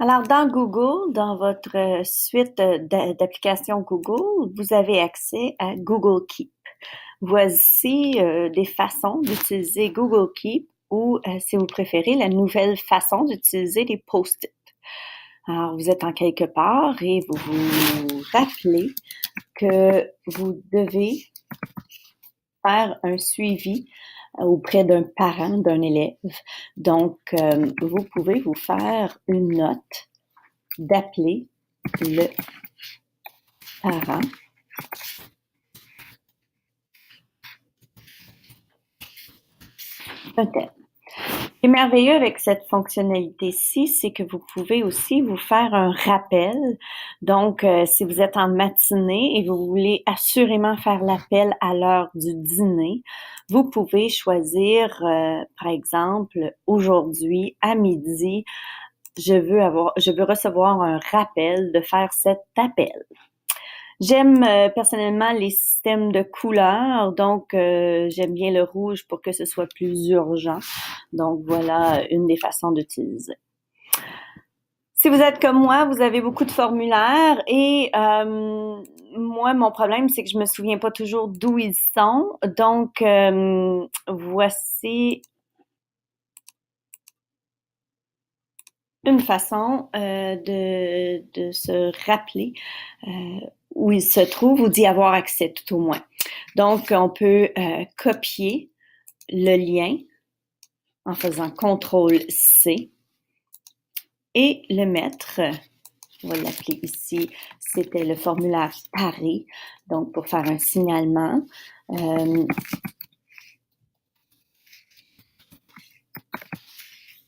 Alors, dans Google, dans votre suite d'applications Google, vous avez accès à Google Keep. Voici des façons d'utiliser Google Keep ou, si vous préférez, la nouvelle façon d'utiliser les post-it. Alors, vous êtes en quelque part et vous vous rappelez que vous devez faire un suivi auprès d'un parent, d'un élève. Donc, vous pouvez vous faire une note d'appeler le parent. Peut-être. Ce qui est merveilleux avec cette fonctionnalité-ci, c'est que vous pouvez aussi vous faire un rappel. Donc, si vous êtes en matinée et vous voulez assurément faire l'appel à l'heure du dîner, vous pouvez choisir, par exemple, aujourd'hui à midi, je veux recevoir un rappel de faire cet appel. J'aime personnellement les systèmes de couleurs, donc j'aime bien le rouge pour que ce soit plus urgent. Donc voilà une des façons d'utiliser. Si vous êtes comme moi, vous avez beaucoup de formulaires et moi, mon problème, c'est que je me souviens pas toujours d'où ils sont. Donc voici une façon de se rappeler où il se trouve ou d'y avoir accès tout au moins. Donc, on peut copier le lien en faisant CTRL-C et le mettre, on va l'appeler ici, c'était le formulaire paré, donc pour faire un signalement.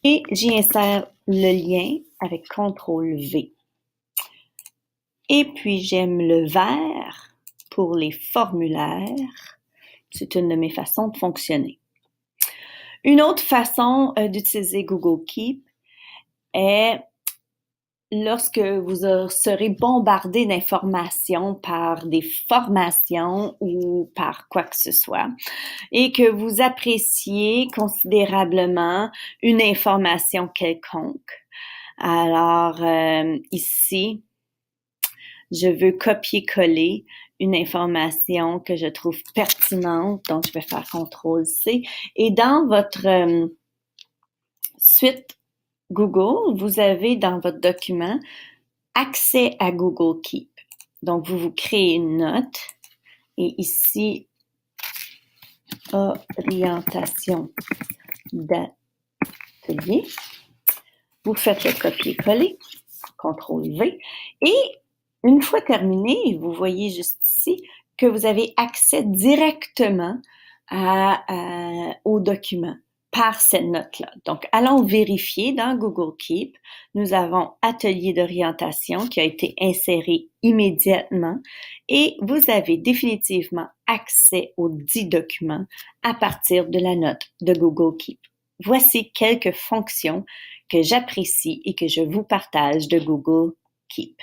Et j'y insère le lien avec CTRL-V. Et puis, j'aime le vert pour les formulaires. C'est une de mes façons de fonctionner. Une autre façon d'utiliser Google Keep est lorsque vous serez bombardé d'informations par des formations ou par quoi que ce soit et que vous appréciez considérablement une information quelconque. Alors, ici, je veux copier-coller une information que je trouve pertinente, donc je vais faire CTRL-C. Et dans votre suite Google, vous avez dans votre document accès à Google Keep. Donc, vous créez une note et ici, orientation d'atelier. Vous faites le copier-coller, CTRL-V, et une fois terminé, vous voyez juste ici que vous avez accès directement au document par cette note-là. Donc, allons vérifier dans Google Keep. Nous avons Atelier d'orientation qui a été inséré immédiatement et vous avez définitivement accès aux 10 documents à partir de la note de Google Keep. Voici quelques fonctions que j'apprécie et que je vous partage de Google Keep.